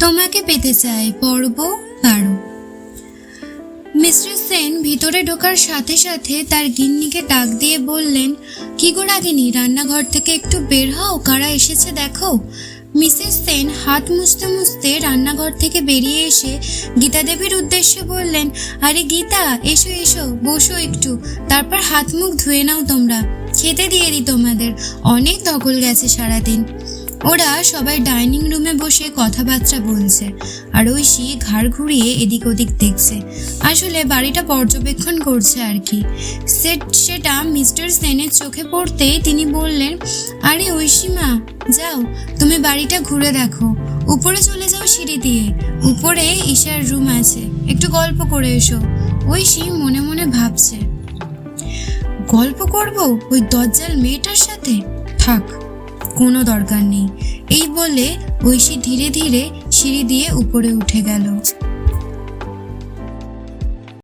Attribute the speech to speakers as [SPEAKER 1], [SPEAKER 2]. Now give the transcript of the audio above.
[SPEAKER 1] তোমাকে পেতে চাই পর্ব 12। মিস্টার সেন ভিতরে ঢোকার সাথে সাথে তার গিন্নিকে ডাক দিয়ে বললেন, কি গো রাগিনী, রান্নাঘর থেকে একটু বের হও, কারা এসেছে দেখো। মিসেস সেন হাত মুছতে মুছতে রান্নাঘর থেকে বেরিয়ে এসে গীতা দেবীর উদ্দেশ্যে বললেন, আরে গীতা, এসো এসো, বসো একটু, তারপর হাত মুখ ধুয়ে নাও, তোমরা খেতে দিয়ে দিই তোমাদের, অনেক ধকল গেছে সারাদিন। ওরা সবাই ডাইনিং রুমে বসে কথাবার্তা বলছে আর ঐশী ঘাড় ঘুরিয়ে এদিক ওদিক দেখছে, আসলে বাড়িটা পর্যবেক্ষণ করছে আর কি। সেটা মিস্টার সেনের চোখে পড়তেই তিনি বললেন, আরে ঐশী মা, যাও তুমি বাড়িটা ঘুরে দেখো, উপরে চলে যাও সিঁড়ি দিয়ে, উপরে ঈশার রুম আছে, একটু গল্প করে এসো। ঐশী মনে মনে ভাবছে, গল্প করব ওই দজ্জাল মেয়েটার সাথে? থাক, কোনো দরকার নেই। এই বলে ঐশী ধীরে ধীরে সিঁড়ি দিয়ে উপরে উঠে গেল।